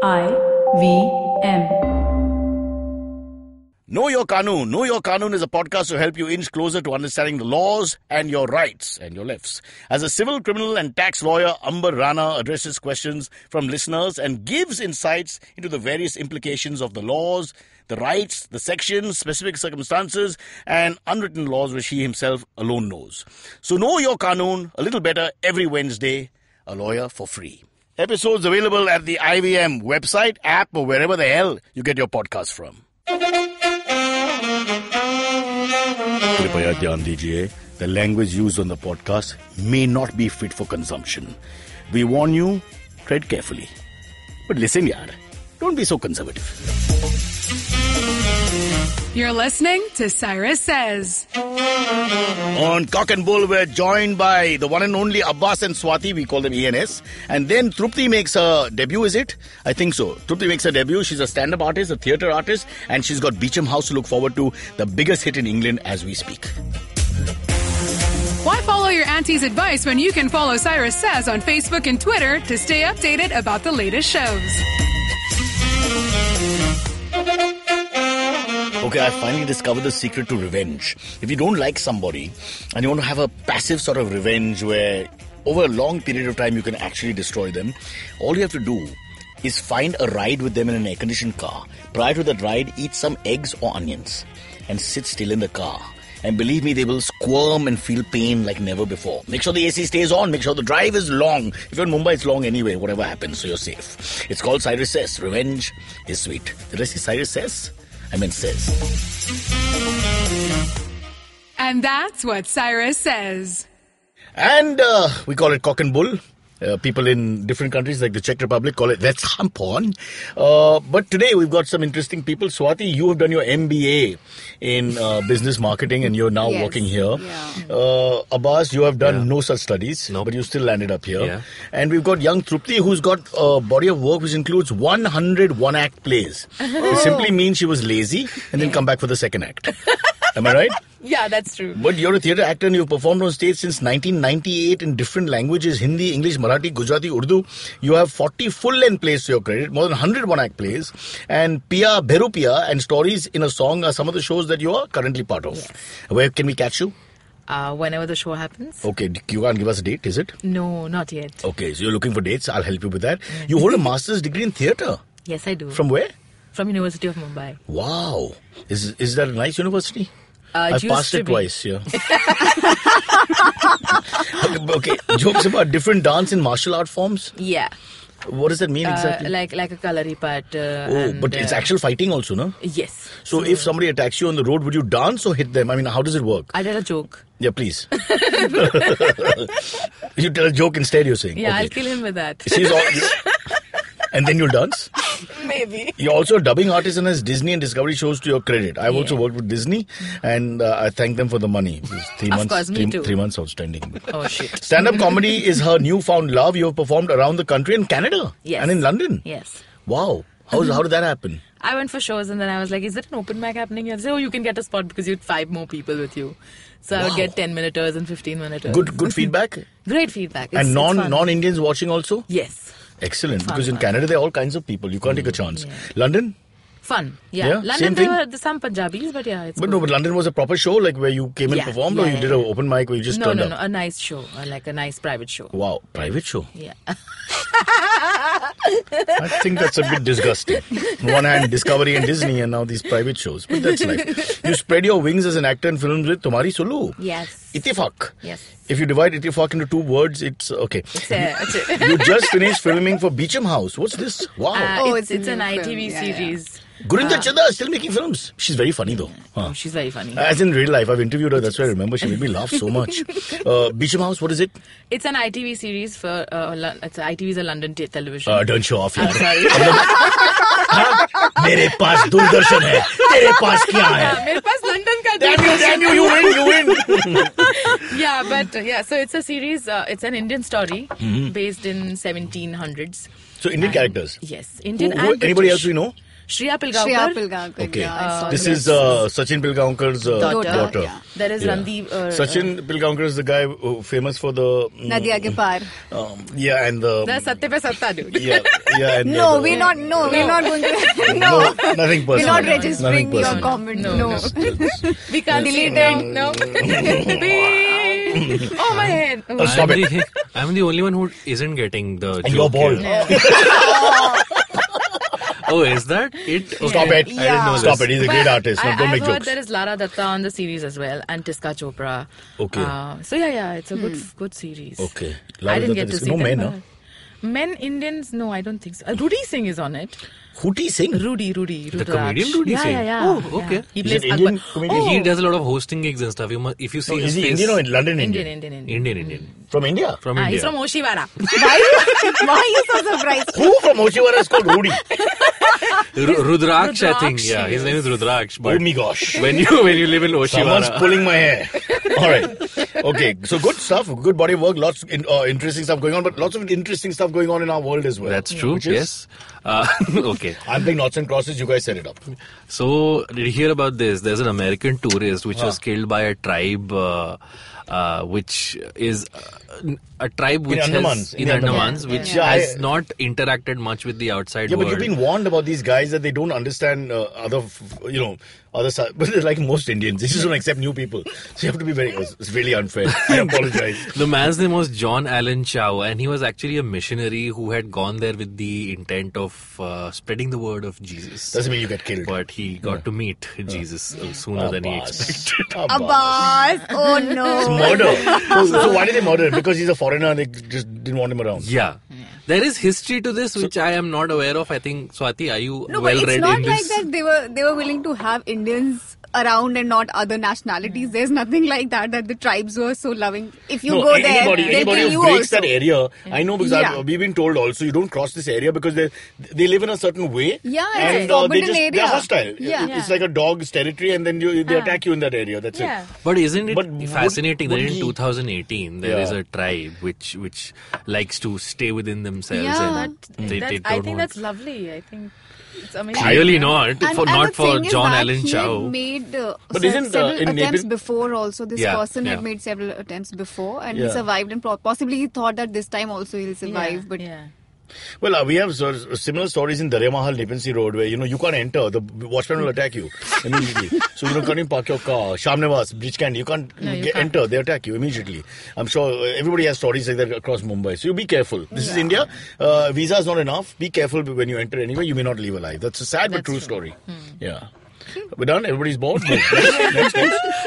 IVM. Know Your Kanun. Know Your Kanun is a podcast to help you inch closer to understanding the laws and your rights and your lefts. As a civil, criminal and tax lawyer, Amber Rana addresses questions from listeners and gives insights into the various implications of the laws, the rights, the sections, specific circumstances and unwritten laws which he himself alone knows. So know your Kanun a little better every Wednesday. A lawyer for free. Episodes available at the IVM website, app or wherever the hell you get your podcast from. कृपया ध्यान दीजिए, the language used on the podcast may not be fit for consumption. We warn you, tread carefully. But listen yaar, don't be so conservative. You're listening to Cyrus Says. On Cock and Bull, we're joined by the one and only Abbas and Swati. We call them ENS. And then Trupti makes her debut, is it? I think so. Trupti makes her debut. She's a stand-up artist, a theatre artist, and she's got Beecham House to look forward to, the biggest hit in England as we speak. Why follow your auntie's advice when you can follow Cyrus Says on Facebook and Twitter to stay updated about the latest shows? Okay, I finally discovered the secret to revenge. If you don't like somebody and you want to have a passive sort of revenge where over a long period of time you can actually destroy them, all you have to do is find a ride with them in an air-conditioned car. Prior to that ride, eat some eggs or onions and sit still in the car. And believe me, they will squirm and feel pain like never before. Make sure the AC stays on. Make sure the drive is long. If you're in Mumbai, it's long anyway, whatever happens, so you're safe. It's called Cyrus Says. Revenge is sweet. Did I say Cyrus Says? I meant says. And that's what Cyrus says. And we call it Cock and Bull. People in different countries like the Czech Republic call it Let's Hump On. But today we've got some interesting people. Swati, you have done your MBA in business marketing and you're now working here. Yeah. Abbas, you have done no such studies, but you still landed up here. Yeah. And we've got young Trupti who's got a body of work which includes 100 one-act plays. It simply means she was lazy and then come back for the second act. Am I right? Yeah, that's true. But you're a theatre actor and you've performed on stage since 1998 in different languages, Hindi, English, Marathi, Gujarati, Urdu. You have 40 full-length plays to your credit, more than 100 one-act plays. And Pia, Bheru Pia and Stories in a Song are some of the shows that you are currently part of. Yes. Where can we catch you? Whenever the show happens. Okay, you can't give us a date, is it? No, not yet. Okay, so you're looking for dates. I'll help you with that. You hold a master's degree in theatre. Yes, I do. From where? From University of Mumbai. Wow. Is that a nice university? I've passed it twice, yeah. Okay, jokes about different dance and martial art forms? Yeah. What does that mean exactly? Like a kalari part. But it's actual fighting also, no? Yes. So if somebody attacks you on the road, would you dance or hit them? I mean, how does it work? I did a joke. Yeah, please. You tell a joke instead, you're saying? Yeah, okay. I'll kill him with that. And then you'll dance? Maybe. You're also a dubbing artist and has Disney and Discovery shows to your credit. I've also worked with Disney and I thank them for the money. 3 months, course, me too. 3 months outstanding. Oh, shit. Stand-up comedy is her newfound love. You have performed around the country in Canada. Yes. And in London. Yes. Wow. How did that happen? I went for shows and then I was like, is there an open mic happening here? So you can get a spot because you had 5 more people with you. So I would get 10-minuters and 15-minuters. Good feedback? Great feedback. And non-Indians watching also? Yes. Excellent, because in Canada there are all kinds of people. You can't take a chance. Yeah. London? Fun. Yeah. London, there were some Punjabis, but yeah, it's But London was a proper show, like where you came and performed, or you did an open mic where you just turned up? No, a nice show, like a nice private show. Wow, private show? Yeah. I think that's a bit disgusting. On one hand, Discovery and Disney, and now these private shows. But that's life. You spread your wings as an actor in films with Tumhari Sulu. Yes. Ittifaq. Yes. If you divide Ittifaq into 2 words, it's okay. You just finished filming for Beecham House. What's this? Wow. It's an ITV series. Gurinder Chadha is still making films. She's very funny though. Oh, she's very funny. As in real life, I've interviewed her. That's why I remember. She made me laugh so much. Beecham House, what is it? It's an ITV series for. ITV is a London television. Don't show off. I'm sorry. मेरे पास दूरदर्शन है. तेरे पास क्या है? मेरे पास London का. Damn you! You win. Yeah, but so it's a series. It's an Indian story based in 1700s. So Indian characters. Yes, Indian. Anybody else we know? Shreya Pilgaonkar. Okay. Yeah, I saw This that. is Sachin Pilgaonkar's daughter. Yeah. There is Randeep. Sachin Pilgaonkar is the guy famous for the Nadia ke paar. yeah, and the That's Satya pe Satta, dude. yeah, and No, we're not. No, we're not going to. No, nothing personal. we're not Nothing registering your personal. comment. No. We can't Delete delete it. No. Beep. Oh, my head. Oh. Stop it. I'm the only one who isn't getting the And joke you're bald. here. Oh, is that it? Okay. Stop it. I didn't know Stop this. it. He's a great artist. No, don't I've make heard jokes. there is Lara Datta on the series as well, and Tiska Chopra. Okay. So yeah, it's a good series. Okay. I didn't get to see no them. men, no? Men Indians? No, I don't think so. Rudy Singh is on it. Hootie Singh? Rudy. The comedian Rudy yeah, Singh? Yeah. Oh, okay. Yeah. He He's plays an Indian Akbar. comedian? He does a lot of hosting gigs and stuff. If you see No, his is he face, Indian or in London? Indian. Indian. From India? From India. He's from Oshiwara. Why are you so surprised? Who from Oshiwara is called Rudy? Rudraksh, I think. Rudraksh, Yeah, his name is Rudraksh. But Oh my gosh. when you live in Someone's Oshiwara, pulling my hair. All right. Okay. So good stuff. Good body of work. Lots of interesting stuff going on. But lots of interesting stuff going on in our world as well. that's true. Which is- Yes. Okay. I'm playing knots and crosses. You guys set it up. So, did you hear about this? There's an American tourist which was killed by a tribe, which is a tribe which Andamans. has in Andamans, which Yeah, has not interacted much with the outside Yeah, world. but you've been warned about these guys that they don't understand other side. But they're like most Indians. They just don't accept new people. So you have to be it's really unfair. I apologize. The man's name was John Allen Chow, and he was actually a missionary who had gone there with the intent of spreading the word of Jesus. Doesn't mean you get killed. But he got to meet Jesus sooner than he Abbas. expected. Abbas. Oh It's no. murder. So why did they murder him? Because he's a foreigner and they just didn't want him around. Yeah. There is history to this which I am not aware of. I think, Swati, are you No, well but read it's not in like this? that they were willing to have Indians around and not other nationalities. There's nothing like that the tribes were so loving. If you go there, anybody they'll kill who you breaks also. that area, I know because Yeah. we've been told also you don't cross this area because they live in a certain way. Yeah, it's and a forbidden they're area. hostile. Yeah. It's like a dog's territory, and then they attack you in that area. That's Yeah. it. But isn't it But fascinating would that in he- 2018 there is Yeah. a tribe which likes to stay within themselves Yeah. and they I don't think want... that's lovely. I think it's amazing. Clearly not. And not the for thing is John that Allen he Chow. had made But isn't, several in attempts Nepal- before also. This Yeah, person had yeah. made several attempts before and Yeah. he survived and possibly he thought that this time also he'll survive. But yeah. Well, we have similar stories in Darya Mahal, Nepensi Road, where you can't enter. The watchman will attack you immediately. So can't even park your car. Shamnivas, Bridge Candy, you can't enter. They attack you immediately. I'm sure everybody has stories like that across Mumbai. So you be careful. This is India. Visa is not enough. Be careful when you enter anywhere. You may not leave alive. That's a sad but true story. Yeah. We're done. Everybody's bored. Next.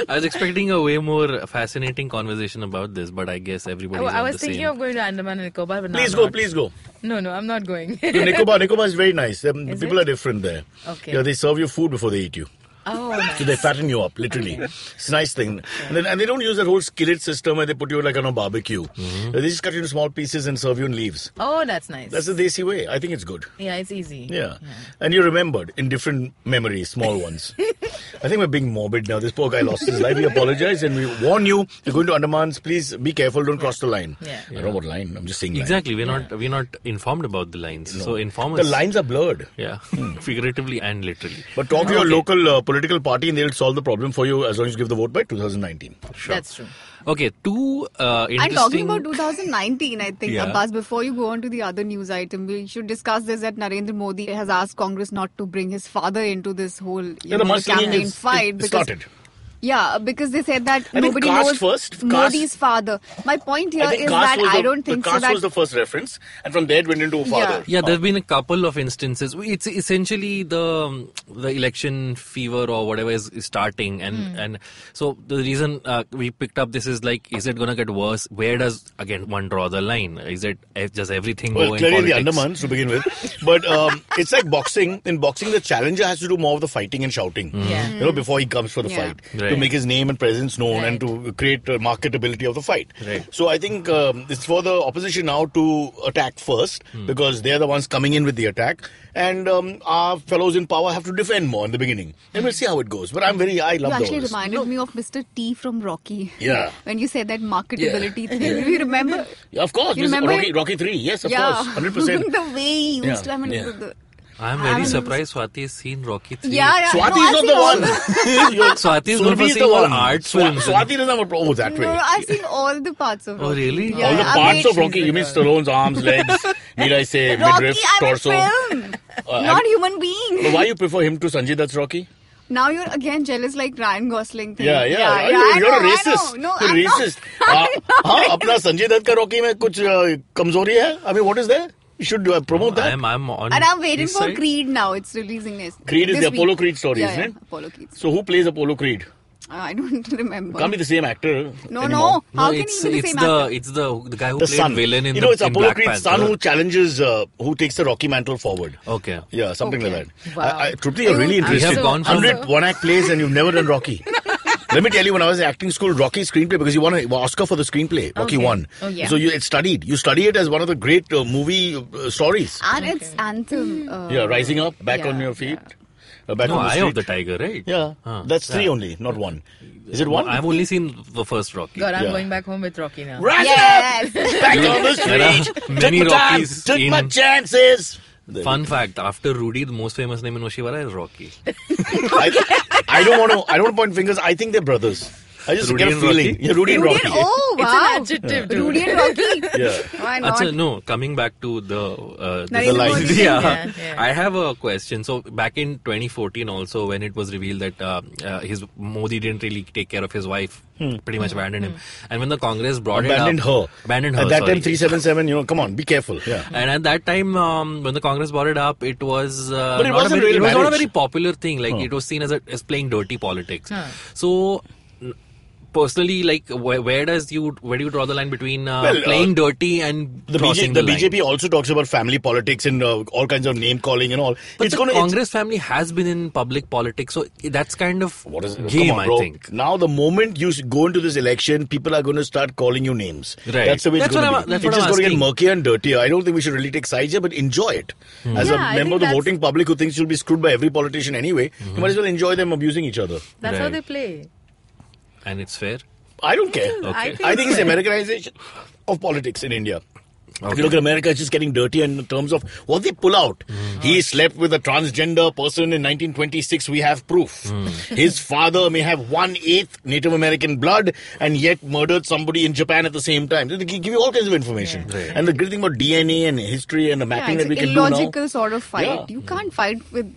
I was expecting a way more fascinating conversation about this, but I guess everybody's I on was the thinking same. of going to Andaman and Nicobar, but Please go. No, I'm not going. To Nicobar is very nice. People it? are different there. Okay. Yeah, they serve you food before they eat you. Oh, nice. So they fatten you up, literally. It's a nice thing. And they don't use that whole skillet system where they put you like on a barbecue. They just cut you into small pieces and serve you in leaves. Oh, that's nice. That's the Desi way. I think it's good. Yeah, it's easy. Yeah. And you're remembered in different memories, small ones. I think we're being morbid now. This poor guy lost his life. We apologize and we warn you, you're going to Andamans, please be careful, don't cross the line. Yeah. I don't know what line, I'm just saying line. Exactly. We're not informed about the lines. So inform us. The lines are blurred. Yeah. Figuratively and literally. But talk to your local political party and they'll solve the problem for you as long as you give the vote by 2019. Sure. That's true. Okay, two interesting... I'm talking about 2019, I think. Yeah. Abbas, before you go on to the other news item, we should discuss this that Narendra Modi has asked Congress not to bring his father into this whole The mudslinging campaign is fight. it started. Yeah, because they said that I think nobody caste knows first. Modi's father. My point here I think is caste that was I don't think the so caste that... was the first reference and from there it went into father. Yeah, there have been a couple of instances. It's essentially the election fever or whatever is starting, and so the reason we picked up this is like, is it going to get worse? Where does again one draw the line? Is it just everything Well, go in clearly the politics? Andamans to begin with. But it's like boxing. In boxing, the challenger has to do more of the fighting and shouting. Yeah. Before he comes for the fight. Right. To make his name and presence known and to create marketability of the fight. Right. So I think it's for the opposition now to attack first because they're the ones coming in with the attack. And our fellows in power have to defend more in the beginning. And we'll see how it goes. But I love You the actually horse. reminded me of Mr. T from Rocky. Yeah. When you said that marketability thing. Do you remember? Yeah, of course. You remember Rocky 3. Yes, of yeah. course. 100%. The way he used to, I mean, Yeah. I'm very surprised Swati has seen Rocky 3. Yeah. Swati No, is not the one. Swati is known Surabhi for is seeing the all one. art films. Swati doesn't have a problem that way. No, I've seen all the parts of Rocky. Oh, really? Yeah, All the I've parts made- of Rocky. You mean Stallone's arms, legs, need I say, Rocky, midriff, I'm torso. a film. Not human being. But why you prefer him to Sanjay Dutt's Rocky? Now you're again jealous like Ryan Gosling thing. Yeah. I You're know, a racist. I know. No, You're I'm racist. not. हाँ, अपना संजय दत्त का Rocky में कुछ कमजोरी है? I mean, what is there? You should promote that. I'm on And I'm waiting his for side. Creed now. It's releasing this. Creed is this the week. Apollo Creed story, Yeah, isn't yeah, it? Apollo Creed. So who plays Apollo Creed? I don't remember. Can't be the same actor. No. anymore. How No, can it's he be the it's same the actor? it's the guy who The played son. villain in You know, it's in Apollo Black Creed's Panther. son who challenges, who takes the Rocky mantle forward. Okay. Yeah, something Okay. like that. Wow. Trupti, you're really We have interested. gone from- 100 one-act plays and you've never done Rocky. Let me tell you, when I was in acting school, Rocky screenplay, because you won an Oscar for the screenplay. Rocky Okay. won. Oh, yeah. So you study it as one of the great movie stories. And it's Anthem. Yeah, rising up, back yeah, on your feet. Back No, on the Eye street. of the Tiger, right? Yeah, that's three only, not one. Is it one? I've only seen the first Rocky. God, I'm Yeah. going back home with Rocky now. Rise Yes. up! Back on the street! Many Took my time, Rockies took my in- chances! Fun fact: after Rudy, the most famous name in Oshiwara is Rocky. I don't want to point fingers. I think they're brothers. I just Rudy get a and feeling. Rocky? Yeah, Rudy and Rocky. Oh, It's wow. an adjective, dude. Rudy and Rocky. Yeah. Why not? Achha, no, coming back to the Narendra line. Modi. yeah, Yeah. I have a question. So back in 2014, also when it was revealed that his Modi didn't really take care of his wife, pretty much abandoned him, and when the Congress brought Abandoned it her. up, abandoned her. At that sorry. time, 377, come on, be careful. Yeah. And at that time, when the Congress brought it up, it was But it not wasn't a very, really it was not a marriage. very popular thing. Like it was seen as playing dirty politics. So. Personally, like where do you draw the line between playing dirty and crossing the line? BJP also talks about family politics and all kinds of name calling and all. But the Congress family has been in public politics, so that's kind of game, come on, bro. I think. Now, the moment you go into this election, people are going to start calling you names. Right. That's the way it's That's going what to be. that's It's what just I'm going to get asking. murkier and dirtier. I don't think we should really take sides here, but enjoy it. As a Yeah, I member think of the that's- voting public who thinks you'll be screwed by every politician anyway, you might as well enjoy them abusing each other. That's how Right. they play. And it's fair. I don't care. Okay. I think it's Americanization of politics in India. If you look at America, it's just getting dirty in terms of what they pull out. He slept with a transgender person in 1926. We have proof. His father may have 1/8 Native American blood and yet murdered somebody in Japan at the same time. They give you all kinds of information. Right. And the great thing about DNA and history and the mapping Yeah, that we it's can an do now. illogical sort of fight. Yeah. You can't fight with.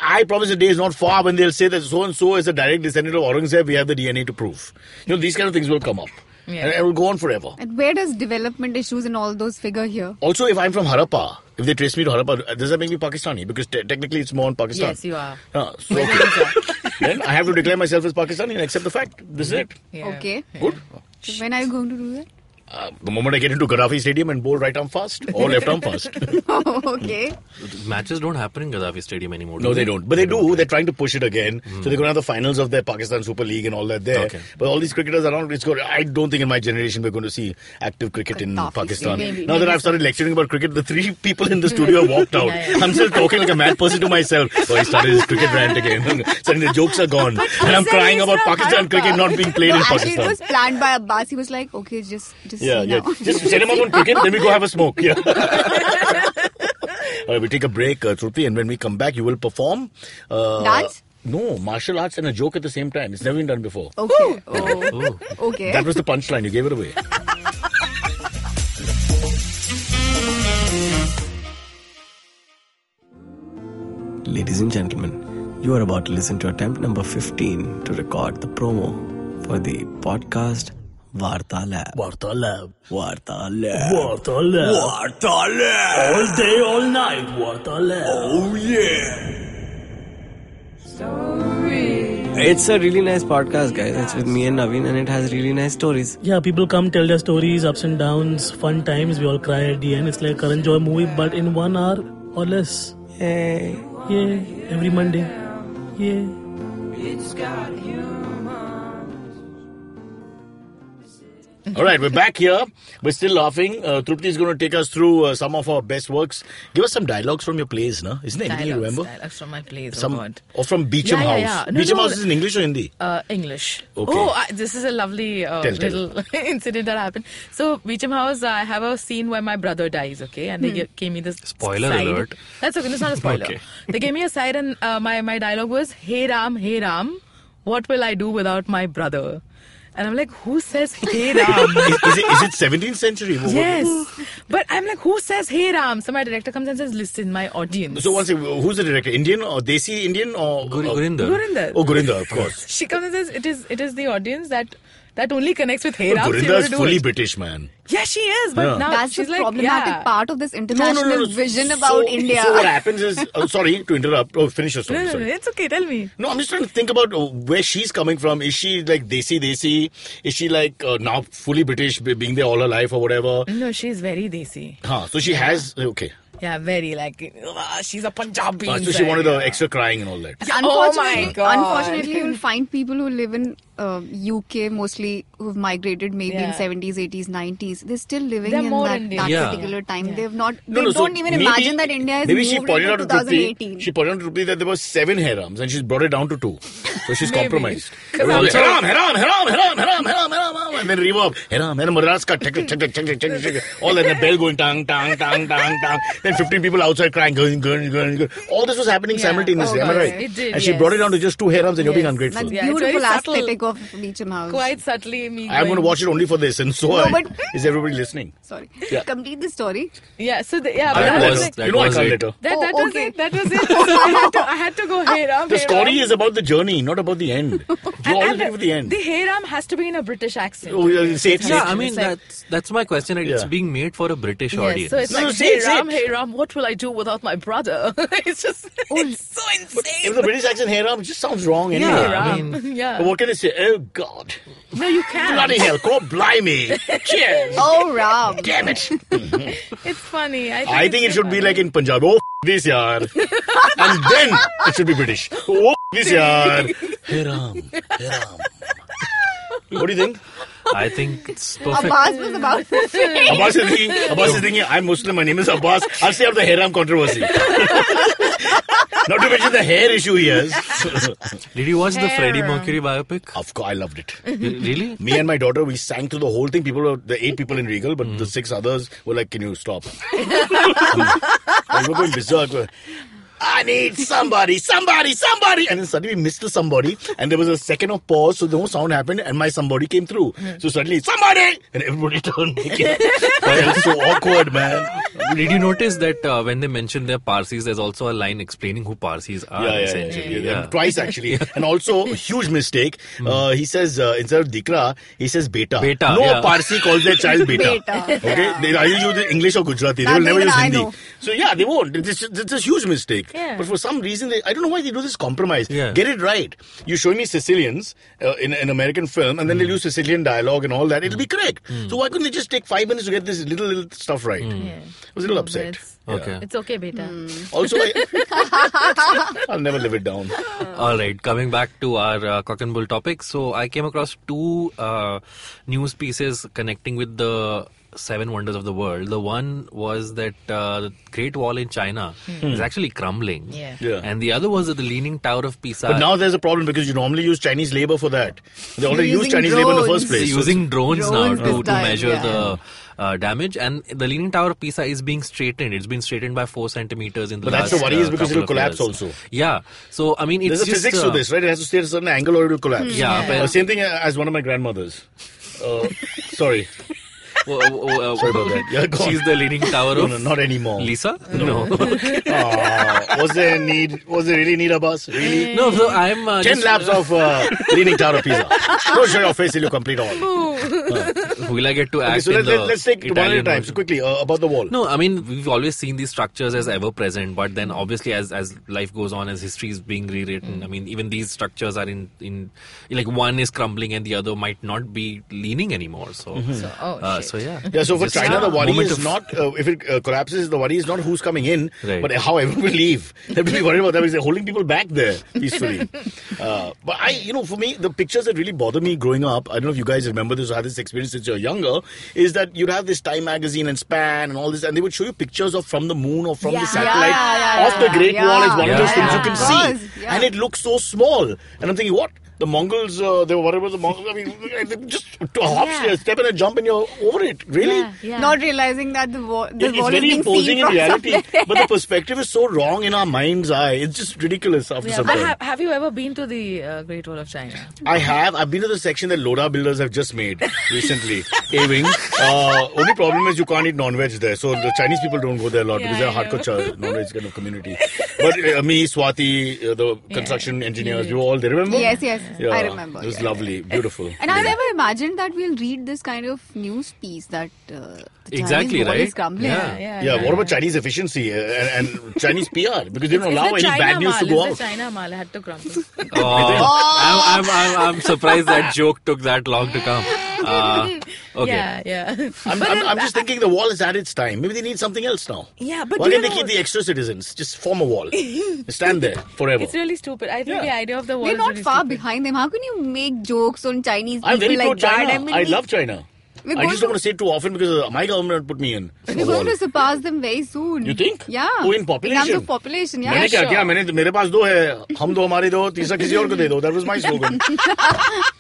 I promise the day is not far when they'll say that so and so is a direct descendant of Aurangzeb. We have the DNA to prove. These kind of things will come up. Yeah. And it will go on forever. And where does development issues and all those figure here? Also, if I'm from Harappa, if they trace me to Harappa, does that make me Pakistani? Because technically it's more in Pakistan. Yes, you are. So, then I have to declare myself as Pakistani and accept the fact. This is it. Yeah. Okay. Good. So when are you going to do that? The moment I get into Gaddafi Stadium and bowl right arm fast or left arm fast. Okay. Matches don't happen in Gaddafi Stadium anymore. No, they don't. But they do. They're trying to push it again. So they're going to have the finals of their Pakistan Super League and all that there. Okay. But all these cricketers around, I don't think in my generation we're going to see active cricket in Gaddafi Pakistan. Maybe Now that I've started lecturing about cricket, the three people in the studio have walked out. Yeah. I'm still talking like a mad person to myself. Oh, he started his cricket rant again. Suddenly the jokes are gone. And I'm crying about Pakistan cricket not being played in Actually, Pakistan. it was planned by Abbas. He was like, okay, just Yeah, see yeah. now. Just set him up on cricket, then we go have a smoke. Yeah. All right, we'll take a break, Trupti, and when we come back, you will perform. Dance? No, martial arts and a joke at the same time. It's never been done before. Okay. Oh. Okay. That was the punchline. You gave it away. Ladies and gentlemen, you are about to listen to attempt number 15 to record the promo for the podcast Vartalab. Vartalab. Vartalab. Vartalab. Vartalab. All day, all night. Vartalab. Oh yeah. It's a really nice podcast, guys. It's with me and Naveen, and it has really nice stories. Yeah, people come tell their stories, ups and downs, fun times. We all cry at the end. It's like a Karan Joy movie, but in 1 hour or less. Hey. Yeah, every Monday. Yeah. All right, we're back here. We're still laughing. Trupti is going to take us through some of our best works. Give us some dialogues from your plays, no? Isn't there anything you remember? Dialogues from my plays, God. Or from Beecham House. Yeah. No, Beecham House is in English or Hindi? English. Okay. This is a lovely little incident that happened. So, Beecham House, I have a scene where my brother dies, okay? And they gave me this Spoiler side. alert. That's okay, it's not a spoiler. Okay. They gave me a side and my dialogue was, hey Ram, what will I do without my brother? And I'm like, who says hey Ram? Is it 17th century? Yes. But I'm like, who says hey Ram? So my director comes and says, listen, my audience. So one second, who's the director? Indian or Desi Indian or Gurinder. Oh, Gurinder, of course. She comes and says, it is the audience that only connects with hey Ram. Gurinder is fully British, man. Yeah, she is. But now That's she's the like, problematic part of this international No. vision about India. So what happens is, sorry to interrupt. Oh, finish your story. No, sorry. it's okay. Tell me. No, I'm just trying to think about where she's coming from. Is she like Desi? Is she like now fully British, being there all her life or whatever? No, she's very desi. So she has, okay. Yeah, very like, she's a Punjabi. So she wanted the extra crying and all that. Oh my God. Unfortunately, you'll find people who live in UK mostly who've migrated maybe in 70s, 80s, 90s. They're still living They're in more that Indian. particular time. Yeah. They've not. No, They so don't even maybe- imagine that India has maybe she moved pointed into out to Trupti. 2018. She pointed out to Trupti that there were 7 harams and she's brought it down to 2. So she's Maybe. compromised. 'Cause Haram, also- haram, and then reverb. Haram, and Madras ka check. All that, the bell going tang. Then 15 people outside crying, going. All this was happening simultaneously. Am I right? It did, And she brought it down to just 2 harams and you're being Yes. ungrateful. That's Yeah, it's beautiful very subtle. aesthetic of Beecham House. Quite subtly me I'm going to watch it only for this, and so is everybody listening. Sorry. Yeah. Complete the story. Yeah, so but I I can't was let her. like, that You know I was can't it. let her. that Oh, was okay. it. That was it. So I had to go hey Ram. The hey story Ram. is about the journey, not about the end. You always And look for the end. The hey Ram has to be in a British accent. Oh, yeah, say it. Yeah, I It's mean, like- that's my question. It's Yeah. being made for a British Yes, audience. so it's No, like, say hey Ram, it. hey Ram, what will I do without my brother? It's just, it's so If insane. the British accent haram, it just sounds wrong anyway. Yeah. Hey I Ram, mean- yeah. But what can I say? Oh, God. No, you can't. Bloody hell. God blimey. Cheers. Oh, Ram. Damn it. It's funny. I think it should be like in Punjab. Oh, this yaar. And then it should be British. Oh, this yaar. Haram. What do you think? I think it's perfect. Abbas was about to say. Abbas is thinking, I'm Muslim, my name is Abbas. I'll stay out of the haram controversy. Not to mention the hair issue he has. Did you watch the Freddie Hair. Mercury biopic? Of course, I loved it. Really? Me and my daughter, we sang through the whole thing. The 8 people in Regal, but the 6 others were like, can you stop? We're going berserk. I need somebody. And then suddenly we missed the somebody. And there was a second of pause, so no sound happened. And my somebody came through. So suddenly, somebody! And everybody turned naked. It was so awkward, man. Did you notice that when they mention their Parsis, there's also a line explaining who Parsis are, essentially. Yeah. Twice, actually. And also, a huge mistake. He says, instead of Dikra, he says Beta. Beta, No yeah. Parsi calls their child Beta. Beta. Okay? They either use English or Gujarati. They That will never even use I Hindi. know. So, yeah, they won't. It's a huge mistake. Yeah. But for some reason, I don't know why they do this compromise. Yeah. Get it right. You show me Sicilians in an American film, and then they'll use Sicilian dialogue and all that. It'll be correct. So why couldn't they just take 5 minutes to get this little stuff right? I was a little upset. Okay. It's okay, beta. Also, I'll never live it down. All right, coming back to our cock and bull topic. So I came across 2 news pieces connecting with the 7 wonders of the world. The one was that the Great Wall in China is actually crumbling. Yeah. Yeah. And the other was that the Leaning Tower of Pisa. But now there's a problem because you normally use Chinese labor for that. They already use using Chinese labor in the drones. first they're place. using drones now Drones this to time, measure yeah. the damage. And the Leaning Tower of Pisa is being straightened. It's been straightened by 4 centimeters in the But last that's the worry is because couple it'll of collapse years. also. Yeah. So, I mean, it's There's a just, physics to this, right? It has to stay at a certain angle or it will collapse. Yeah, but- Same thing as one of my grandmothers. Sorry. Sorry about that. Yeah, go on. She's the Leaning Tower No, of no, not anymore. Lisa? No. Was there a need? Was there really need of us? Really? No, so I'm 10 just, laps of Leaning Tower of Pisa. Don't show your face till you complete all. will I get to act Okay, so in the let's take one at a Italian time. version? So quickly, about the wall. No, I mean, we've always seen these structures as ever present, but then obviously as life goes on, as history is being rewritten, I mean, even these structures are in like one is crumbling and the other might not be leaning anymore. So, So, so yeah. Yeah, so for Just China, the worry moment is of- not, if it collapses, the worry is not who's coming in, Right. but how everyone will leave. They have to be worried about that because they're holding people back there peacefully. But for me, the pictures that really bother me growing up, I don't know if you guys remember this or had this experience since you're younger, is that you'd have this Time magazine and Span and all this, and they would show you pictures of from the moon or from the satellite of the Great Wall as one of those things you can see, and it looks so small. And I'm thinking, what? The Mongols, they were worried about the Mongols. I mean, just a hop, step and a jump and you're over it. Really? Not realizing that the wall It's is very being imposing seen in from reality. somewhere. But the perspective is so wrong in our mind's eye. It's just ridiculous after some time. Have you ever been to the Great Wall of China? I have. I've been to the section that Lodha builders have just made recently. A-Wing. Only problem is you can't eat non-veg there. So the Chinese people don't go there a lot because they're a hardcore non-veg kind of community. But me, Swati, the construction engineers, we were all there. Remember? Yes, I remember. It was lovely, beautiful. And I never imagined that we'll read this kind of news piece that the Exactly, Chinese wall right? is crumbling. Yeah, what about Chinese efficiency and Chinese PR? Because they don't allow any bad news to go out. It's the China mal. I had to crumble. I'm surprised that joke took that long to come. Okay. Yeah. I'm just thinking the wall is at its time. Maybe they need something else now. Yeah, but why can't they keep the extra citizens? Just form a wall. Stand there forever. It's really stupid. I think the idea of the wall We're is not really far stupid. behind them. How can you make jokes on Chinese people I'm very like pro-China. that? I mean, I love China. We're I going just don't want to say it too often because my government put me in. We're going to surpass them very soon. You think? Yeah. Oh, in population? In terms of population, yeah. मैंने क्या किया? मेरे पास दो है. हम दो हमारे दो, तीसरा किसी और को दे दो. That was my slogan.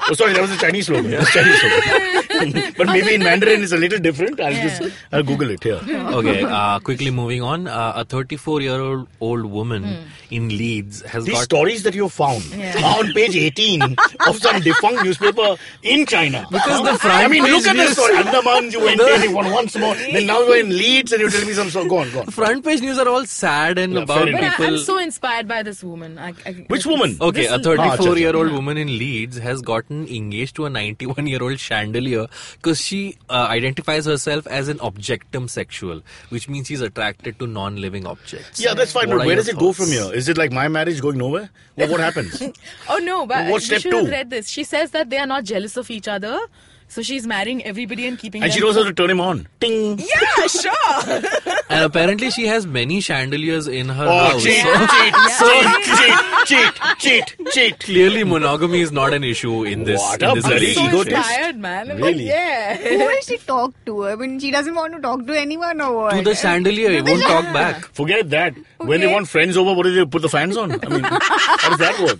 Oh, sorry, that was the Chinese slogan. That's Chinese slogan. But maybe in Mandarin it's a little different. I'll Google it here. Okay, quickly moving on. A 34-year-old woman in Leeds has These got... stories that you found are on page 18 of some defunct newspaper in China. Because the front I mean, look at page the story. Andaman, you went there, you won once more. Then now you're in Leeds and you're telling me some story. Go on. Front page news are all sad and about fair enough. But people... I'm so inspired by this woman. Which woman? Okay, a This- 34-year-old woman in Leeds has gotten engaged to a 91-year-old chandelier because she identifies herself as an objectumsexual, which means she's attracted to non-living objects. Yeah, that's fine. What But are where your does it go thoughts? from here? Is it like my marriage going nowhere? Well, what happens? Oh no, but What's you step should have 2? read this. She says that they are not jealous of each other. So she's marrying everybody and keeping And them. she knows how to turn him on. Ting! Yeah, sure. And apparently she has many chandeliers in her Oh, house. cheat. Clearly monogamy is not an issue in this, What in a this bloody relationship. ego So test. inspired, man. Really? Yeah. Who will she talk to? I mean, she doesn't want to talk to anyone or what? To the chandelier, he won't talk back. Forget that. When they want friends over, what do they put the fans on? I mean, how does that work?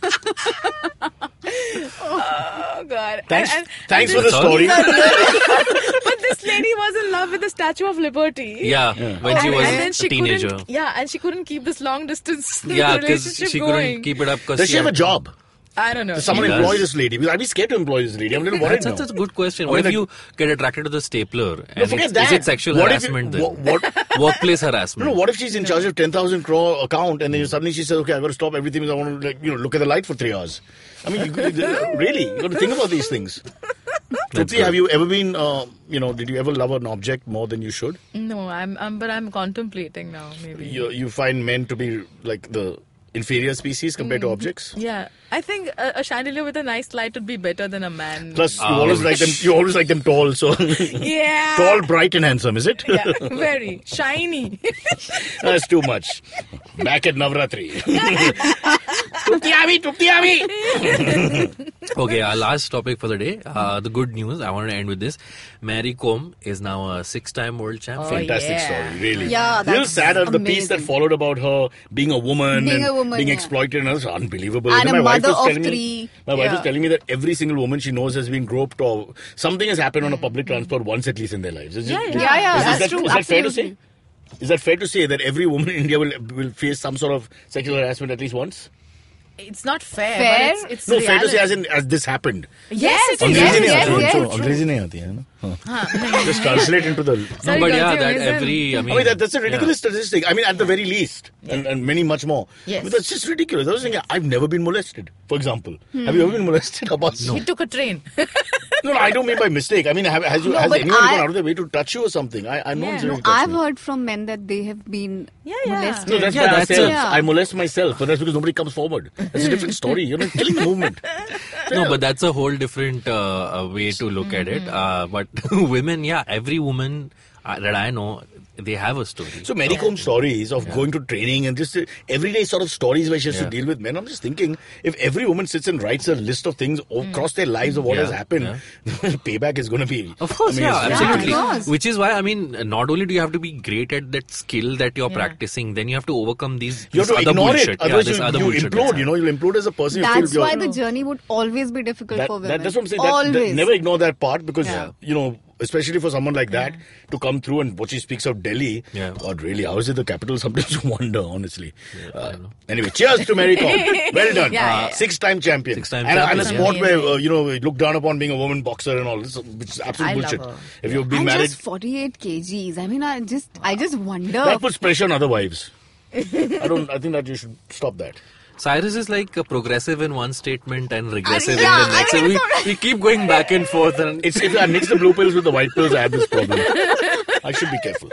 Oh God. Thanks And for the story. But this lady was in love with the Statue of Liberty. Yeah, when she was and then a she teenager. couldn't. Yeah, and she couldn't keep this long distance Yeah, because relationship she going. couldn't keep it up. Cause Does she have a job? I don't know. Does someone She employ does. this lady? Because I'd be scared to employ this lady. I'm a little worried now. That's a good question. I What mean, if you get attracted to the stapler? And forget is that. it sexual What if harassment you- then? what- Workplace harassment. No, what if she's in charge of 10,000 crore account and then suddenly she says, okay, I've got to stop everything because I want to look at the light for 3 hours. I mean, really, you've got to think about these things. Trupti, have you ever been, did you ever love an object more than you should? No, but I'm contemplating now. Maybe. You find men to be like the inferior species compared to objects? Yeah, I think a chandelier with a nice light would be better than a man. Plus, you always like them tall, so Yeah. tall, bright, and handsome, is it? Yeah, very shiny. That's too much. Back at Navratri. Trupti. Okay, our last topic for the day. The good news. I want to end with this. Mary Kom is now a 6-time world champion. Fantastic yeah. story, really. Yeah, A little that's sad the piece that amazing. followed about her being a woman Being and a woman, being yeah. exploited, and it was unbelievable. And Then a my wife mother was of telling me- 3. My wife was Yeah. telling me that every single woman she knows has been groped or something has happened on a public transport once at least in their lives. Yeah, that's true. Is that fair to Absolutely. say? Is that fair to say that every woman in India will face some sort of sexual harassment at least once? It's not fair. Fair? But it's No, fair to reality. say as this happened. Yes, it Yes, is. अंग्रेजी नहीं yes, आती yes, उनको, yes. अंग्रेजी नहीं आती है ना? Just translate into the... No, Sorry, but guys, yeah, you that listen. every... I I mean, mean, that's a ridiculous statistic. I mean, at the very least. And many much more. Yes. But that's just ridiculous. I was thinking, I've never been molested, for example. Have you ever been molested, Abbas? He took a train. No, I don't mean by mistake. I mean, has but anyone I- gone out of their way to touch you or something? I know it's Yeah. really I've touched me. heard from men that they have been Yeah. molested. No, that's Yeah, by that's ourselves. a- I molest myself, but that's because nobody comes forward. That's a different story. You're not killing the movement. no, but that's a whole different way to look at it. But women, every woman that I know, they have a story. So Mary Com's stories of going to training and just everyday sort of stories where she has to deal with men. I'm just thinking, if every woman sits and writes a list of things across their lives of what has happened, payback is going to be... Of course, absolutely. Of course. Which is why, I mean, not only do you have to be great at that skill that you're practicing, then you have to overcome these You have to other ignore bullshit. it. Otherwise, this other you bullshit implode. that's You'll implode as a person. That's you why feel the journey would always be difficult for women. that's what I'm saying. Always. Never ignore that part because, especially for someone like that to come through and what she speaks of Delhi. Yeah. God, really, how is it the capital? Sometimes you wonder, honestly. Anyway, cheers to Mary Com. Well done. Six-time champion. Six-time and champion. a sport where, look down upon being a woman boxer and all this, which is absolute bullshit. love her. If you've been And married, just 48 kgs. I mean, I just wonder. that puts pressure on other wives. I think that you should stop that. Cyrus is like a progressive in one statement and regressive in Yeah, the next. I mean, So we keep going back and forth. And If I mix the blue pills with the white pills, I have this problem. I should be careful.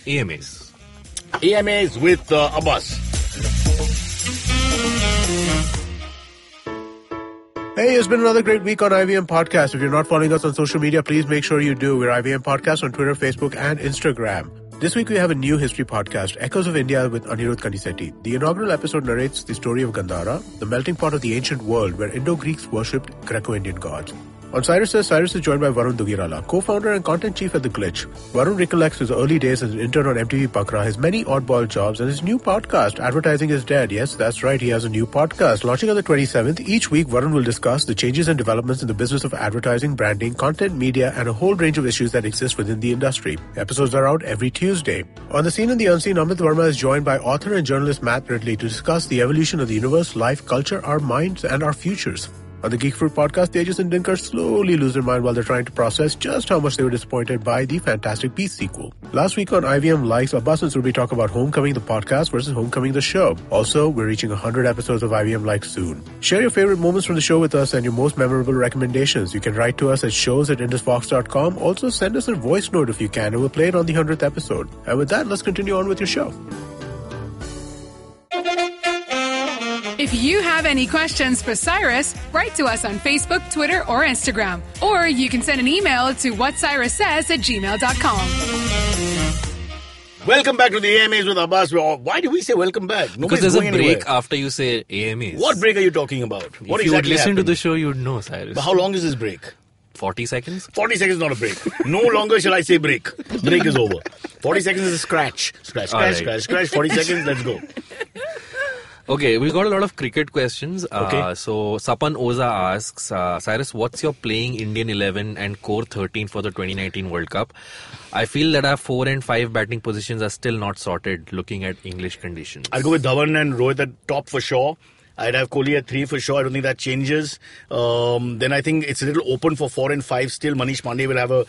AMAs. AMAs with Abbas. Hey, it's been another great week on IVM Podcast. If you're not following us on social media, please make sure you do. We're IVM Podcast on Twitter, Facebook, and Instagram. This week we have a new history podcast, Echoes of India with Anirudh Kanisetti. The inaugural episode narrates the story of Gandhara, the melting pot of the ancient world where Indo-Greeks worshipped Greco-Indian gods. On Cyrus is joined by Varun Dugirala, co-founder and content chief at The Glitch. Varun recollects his early days as an intern on MTV Pakra, his many oddball jobs, and his new podcast, Advertising is Dead. Yes, that's right, he has a new podcast. Launching on the 27th, each week Varun will discuss the changes and developments in the business of advertising, branding, content, media, and a whole range of issues that exist within the industry. Episodes are out every Tuesday. On The Scene and the Unseen, Amit Verma is joined by author and journalist Matt Ridley to discuss the evolution of the universe, life, culture, our minds, and our futures. On the Geek Fruit podcast, Tejas and Dinkar slowly lose their mind while they're trying to process just how much they were disappointed by the Fantastic Beasts sequel. Last week on IVM Likes, Abbas and Surbi talk about Homecoming the podcast versus Homecoming the show. Also, we're reaching 100 episodes of IVM Likes soon. Share your favorite moments from the show with us and your most memorable recommendations. You can write to us at shows@indusvox.com. Also, send us a voice note if you can, and we'll play it on the 100th episode. And with that, let's continue on with your show. If you have any questions for Cyrus, write to us on Facebook, Twitter, or Instagram. Or you can send an email to whatcyrussays@gmail.com. Welcome back to the AMAs with Abbas. Why do we say welcome back? Because there's a break after you say AMAs. What break are you talking about? What If you would exactly listen to happened? the show, you'd know, Cyrus. But how long is this break? 40 seconds? 40 seconds is not a break. No longer shall I say break. Break is over. 40 seconds is a scratch. Scratch, All right. scratch. 40 seconds, let's go. Okay, we got a lot of cricket questions. Okay. So, Sapan Oza asks, Cyrus, what's your playing Indian 11 and core 13 for the 2019 World Cup? I feel that our 4 and 5 batting positions are still not sorted looking at English conditions. I'll go with Dhawan and Rohit at top for sure. I'd have Kohli at 3 for sure. I don't think that changes. Then I think it's a little open for 4 and 5 still. Manish Pandey will have a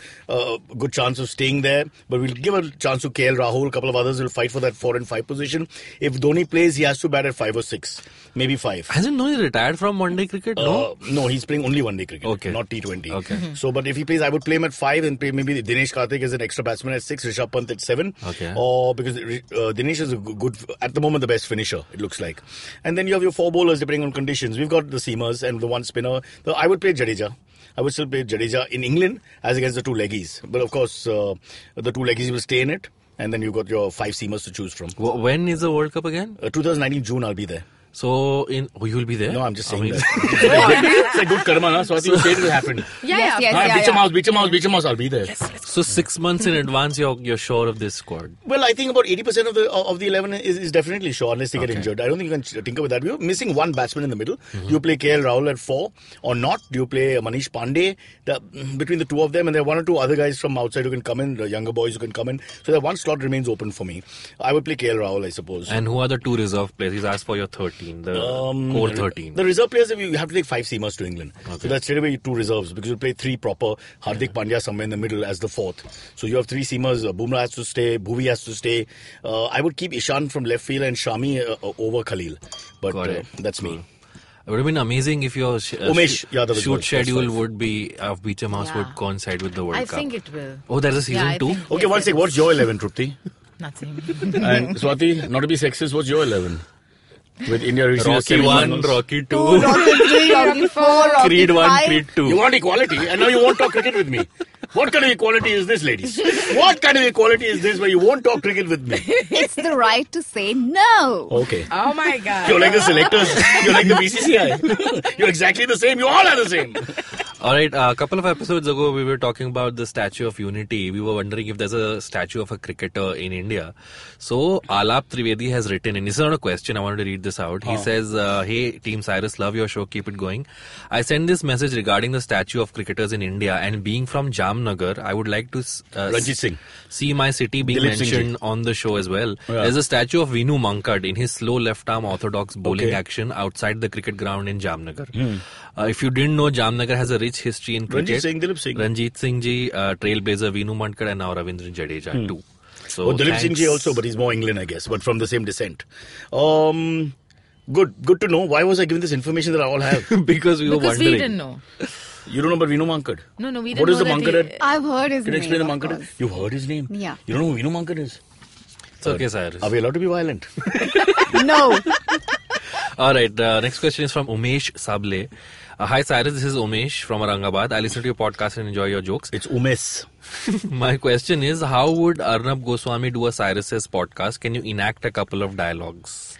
good chance of staying there. But we'll give a chance to KL Rahul. A couple of others will fight for that 4 and 5 position. If Dhoni plays, he has to bat at 5 or 6. Maybe 5. Hasn't Dhoni retired from one-day cricket? No? No, he's playing only one-day cricket. Okay. Not T20. Okay. So, but if he plays, I would play him at 5 and play maybe Dinesh Karthik as an extra batsman at 6, Rishabh Pant at 7. Okay. Or because Dinesh is a good, at the moment, the best finisher, it looks like. And then you have your 4 bowlers depending on conditions. We've got the seamers and the 1 spinner. I would play Jadeja. I would still play Jadeja in England as against the 2 leggies. But of course, the 2 leggies will stay in it. And then you've got your 5 seamers to choose from. When is the World Cup again? 2019 June, I'll be there. So, you will be there? No, I'm just saying Amazing. that. It's a good karma, huh? So I think you say it will happen. Yes. Beach Mouse, I'll be there. So 6 months in advance, you're sure of this squad? Well, I think about 80% of the 11 is definitely sure unless they get injured. I don't think you can tinker with that. We're missing 1 batsman in the middle. Do you play KL Rahul at 4 or not? Do you play Manish Pandey? Between the 2 of them, and there are 1 or 2 other guys from outside who can come in, the younger boys who can come in. So that 1 slot remains open for me. I would play KL Rahul, I suppose. And who are the 2 reserve players? He's asked for your 13, the core 13. The reserve players, you have to take 5 seamers to England. So that's straight away 2 reserves because you play 3 proper. Hardik Pandya somewhere in the middle as the 4th. So you have 3 seamers. Bumrah has to stay. Bhuvi has to stay. I would keep Ishan from left field and Shami over Khalil. But that's me. It would have been amazing if your shoot schedule would be of Beecham House would coincide with the World Cup. I think it will. Oh, there's a season 2? Okay, one sec. What's your 11, Trupti? Nothing. And Swati, not to be sexist, what's your 11? With India reaching Rocky the 1, semi-finals. Rocky 2, Rocky 3, Rocky 4, Rocky Creed 1, 5. Creed 2. You want equality, and now you won't talk cricket with me. What kind of equality is this, ladies? What kind of equality is this where you won't talk cricket with me? It's the right to say no. Okay. Oh my God. You're like the selectors. You're like the BCCI. You're exactly the same. You all are the same. All right, a couple of episodes ago, we were talking about the Statue of Unity. We were wondering if there's a statue of a cricketer in India. So, Alap Trivedi has written, and this is not a question, I wanted to read this out. He says, hey, Team Cyrus, love your show, keep it going. I send this message regarding the statue of cricketers in India, and being from Jamnagar, I would like to Ranjit Singh. see my city being Dilip Singh mentioned ji. on the show as well. Yeah. There's a statue of Vinu Mankad in his slow left-arm orthodox bowling action outside the cricket ground in Jamnagar. If you didn't know, Jamnagar has a rich history in cricket. Ranjit Singh, Dilip Singh. Ranjit Singh ji, trailblazer Vinu Mankad, and now Ravindra Jadeja too. So Dilip Singh ji also, but he's more England, I guess, but from the same descent. Good to know. Why was I given this information that I all have? because we were Because wondering. we didn't know. You don't know about Vinu Mankad? No, we didn't What is know the that Mankad? I've heard his Can you name. explain the of Mankad? course. You've heard his name? Yeah. You don't know who Vinu Mankad is? It's okay, Cyrus. Are we allowed to be violent? No. All right, next question is from Umesh Sable. Hi Cyrus, this is Umesh from Aurangabad. I listen to your podcast and enjoy your jokes. It's Umes. My question is, how would Arnab Goswami do a Cyrus's podcast? Can you enact a couple of dialogues?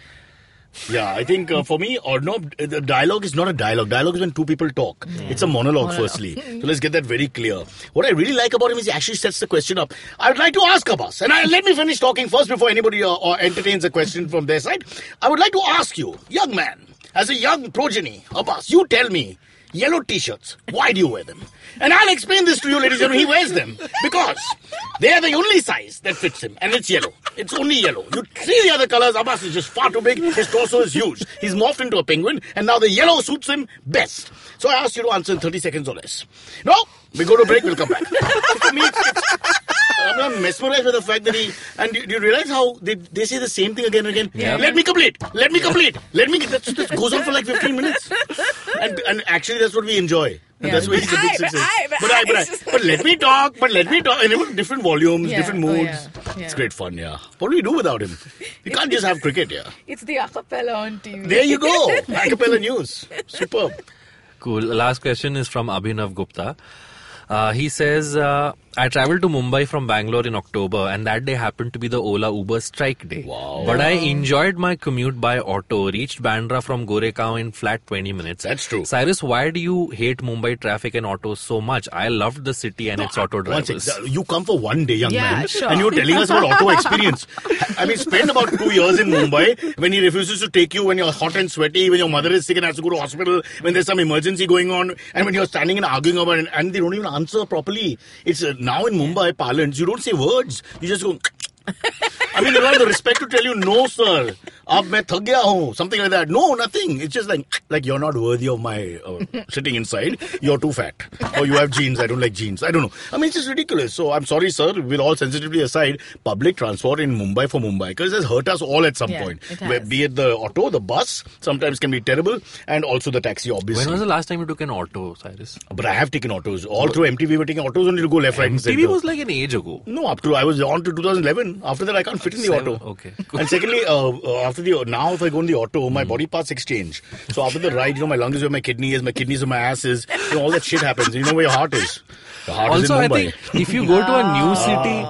Yeah, I think for me, or no, the dialogue is not a dialogue. Dialogue is when two people talk. It's a monologue, firstly. So let's get that very clear. What I really like about him is he actually sets the question up. I would like to ask Abbas, and let me finish talking first before anybody or entertains a question from their side. I would like to ask you, young man, as a young progeny, Abbas, you tell me, yellow t-shirts, why do you wear them? And I'll explain this to you, ladies and gentlemen. He wears them because they are the only size that fits him, and it's yellow. It's only yellow. You see the other colors, Abbas is just far too big. His torso is huge. He's morphed into a penguin, and now the yellow suits him best. So I asked you to answer in 30 seconds or less. No, we go to break, we'll come back. So for me, I'm mesmerized with the fact that he... And do you realize how they say the same thing again and again? Yeah. Let me complete. That goes on for like 15 minutes. And actually, that's what we enjoy. And Yeah. that's why he's a big success. But let me talk. And different volumes, Yeah. different Oh, moods. yeah. It's great fun, yeah. What do we do without him? We can't just have cricket, yeah. It's the acapella on TV. There you go. Acapella news. Superb. Cool. Last question is from Abhinav Gupta. He says, I travelled to Mumbai from Bangalore in October, and that day happened to be the Ola Uber strike day. Wow. But I enjoyed my commute by auto, reached Bandra from Goregaon in flat 20 minutes. That's true. Cyrus, why do you hate Mumbai traffic and autos so much? I loved the city and its auto One drivers. sec. You come for one day, young Yeah, man, sure. and you're telling us about auto experience. I mean, spend about 2 years in Mumbai when he refuses to take you when you're hot and sweaty, when your mother is sick and has to go to hospital, when there's some emergency going on, and when you're standing and arguing about it, and they don't even answer properly. It's now in Mumbai parlance, you don't say words. You just go... I mean, they don't have the respect to tell you, no, sir. Ab main thak gaya hoon. Something like that. No, nothing. It's just like you're not worthy of my sitting inside. You're too fat. Or you have jeans. I don't like jeans. I don't know. I mean, it's just ridiculous. So I'm sorry, sir. We'll all sensitively aside. Public transport in Mumbai for Mumbai, because it has hurt us all at some Yeah, point. it has. Be it the auto, the bus, sometimes can be terrible, and also the taxi, obviously. When was the last time you took an auto, Cyrus? But I have taken autos. All through MTV, we were taking autos only to go left, right, and center. TV was like an age ago. No, up to I was on to 2011. After that, I can't fit in the auto. Okay. And secondly, now if I go in the auto, my body parts exchange. So after the ride, my lung is where my kidney is, my kidneys where my ass is. All that shit happens. You know where your heart is. The heart Also, is in I Mumbai. think if you go to a new city,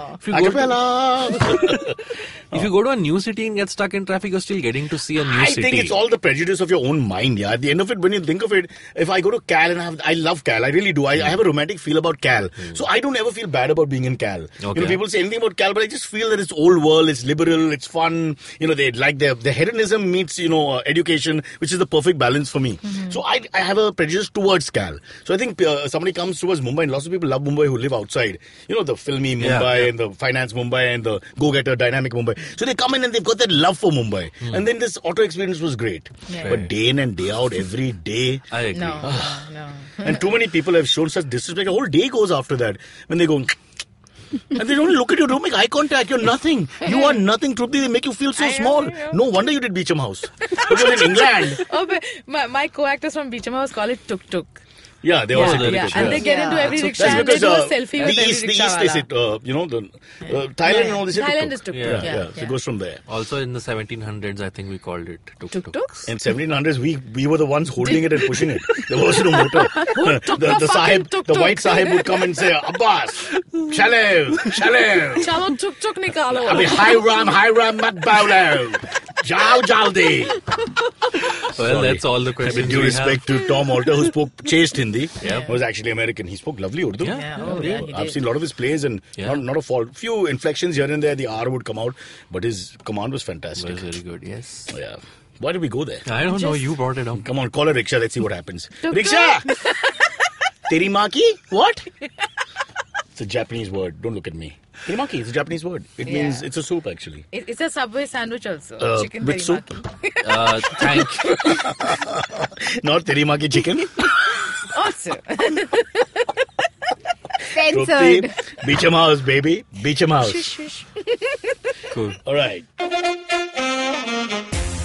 if you go to a new city and get stuck in traffic, you're still getting to see a new I city. think it's all the prejudice of your own mind. Yeah. At the end of it, when you think of it, if I go to Cal and I love Cal, I really do. I have a romantic feel about Cal. So I don't ever feel bad about being in Cal. Okay. People say anything about Cal, but I just feel that it's old world, it's liberal, it's fun. They like their hedonism meets education, which is the perfect balance for me. So I have a prejudice towards Cal. So I think somebody comes towards Mumbai, and lots of people love Mumbai who live outside. The filmy Mumbai and the finance Mumbai and the go-getter dynamic Mumbai. So they come in and they've got that love for Mumbai. And then this auto experience was great. Yeah. But day in and day out, every day. I agree. No. And too many people have shown such disrespect. A whole day goes after that. When they go... And they don't look at you, don't make eye contact. You're nothing. You are nothing, Trupti. They make you feel so small. No wonder you did Beecham House. Because in England... Oh, but my co-actors from Beecham House call it tuk-tuk. Yeah, they also take pictures. And they get into every rickshaw and they do a selfie with every rickshaw. They sit, Thailand and all this. Thailand is tuk-tuk. Yeah. So it goes from there. Also in the 1700s, I think we called it tuk-tuks. In 1700s, we were the ones holding it and pushing it. There was no motor. The white sahib would come and say, Abbas, chalo. Chalo tuk-tuk nikalo. Abhi hi ram mat baulo. Jao jaldi. Well, that's all the questions. With due respect to Tom Alter, who spoke chaste Hindi, Yeah. was actually American. He spoke lovely Urdu. He I've did. seen a lot of his plays and not a fault. Few inflections here and there, the R would come out, but his command was fantastic. It was very good, yes. Yeah. Why did we go there? I don't know, you brought it up. Come on, call a rickshaw. Let's see what happens. Rickshaw! Teri maa ki? What? It's a Japanese word. Don't look at me. Terimaki is a Japanese word. It means it's a soup actually. It's a Subway sandwich also. Chicken with soup? Thank you. Not terimaki chicken. Also. Censored. Trupti, beach 'em house, baby. Beach 'em house. Cool. All right.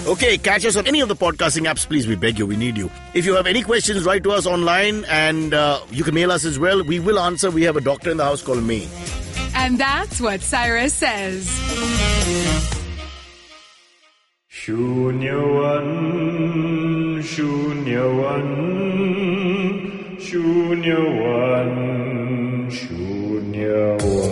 Okay, catch us on any of the podcasting apps, please. We beg you. We need you. If you have any questions, write to us online and you can mail us as well. We will answer. We have a doctor in the house called me. And that's what Cyrus says. Shunyawan, Shunyawan, Shunyawan, Shunyawan.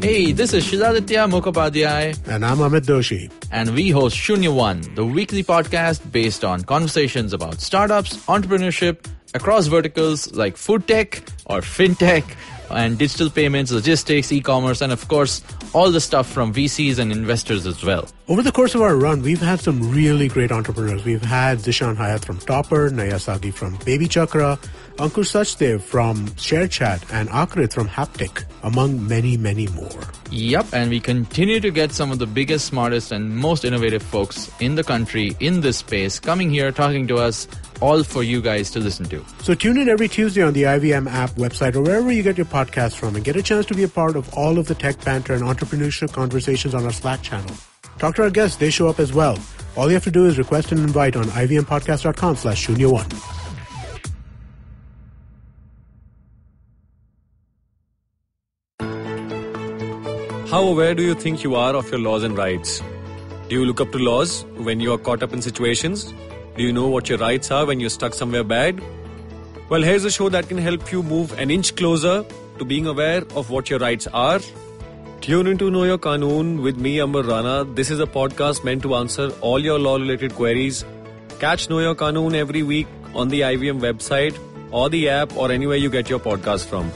Hey, this is Shizaditya Mukhopadhyay. And I'm Amit Doshi. And we host Shunya One, the weekly podcast based on conversations about startups, entrepreneurship, across verticals like food tech or fintech, and digital payments, logistics, e-commerce, and of course, all the stuff from VCs and investors as well. Over the course of our run, we've had some really great entrepreneurs. We've had Zishan Hayat from Topper, Naya Sagi from Baby Chakra, Ankur Sachdev from ShareChat, and Akrit from Haptic, among many, many more. Yep, and we continue to get some of the biggest, smartest, and most innovative folks in the country in this space coming here, talking to us, all for you guys to listen to. So tune in every Tuesday on the IVM app, website, or wherever you get your podcasts from and get a chance to be a part of all of the tech banter and entrepreneurship conversations on our Slack channel. Talk to our guests. They show up as well. All you have to do is request an invite on ivmpodcast.com/Shunya1. How aware do you think you are of your laws and rights? Do you look up to laws when you are caught up in situations? Do you know what your rights are when you're stuck somewhere bad? Well, here's a show that can help you move an inch closer to being aware of what your rights are. Tune into Know Your Qanoon with me, Amber Rana. This is a podcast meant to answer all your law-related queries. Catch Know Your Qanoon every week on the IVM website or the app or anywhere you get your podcast from.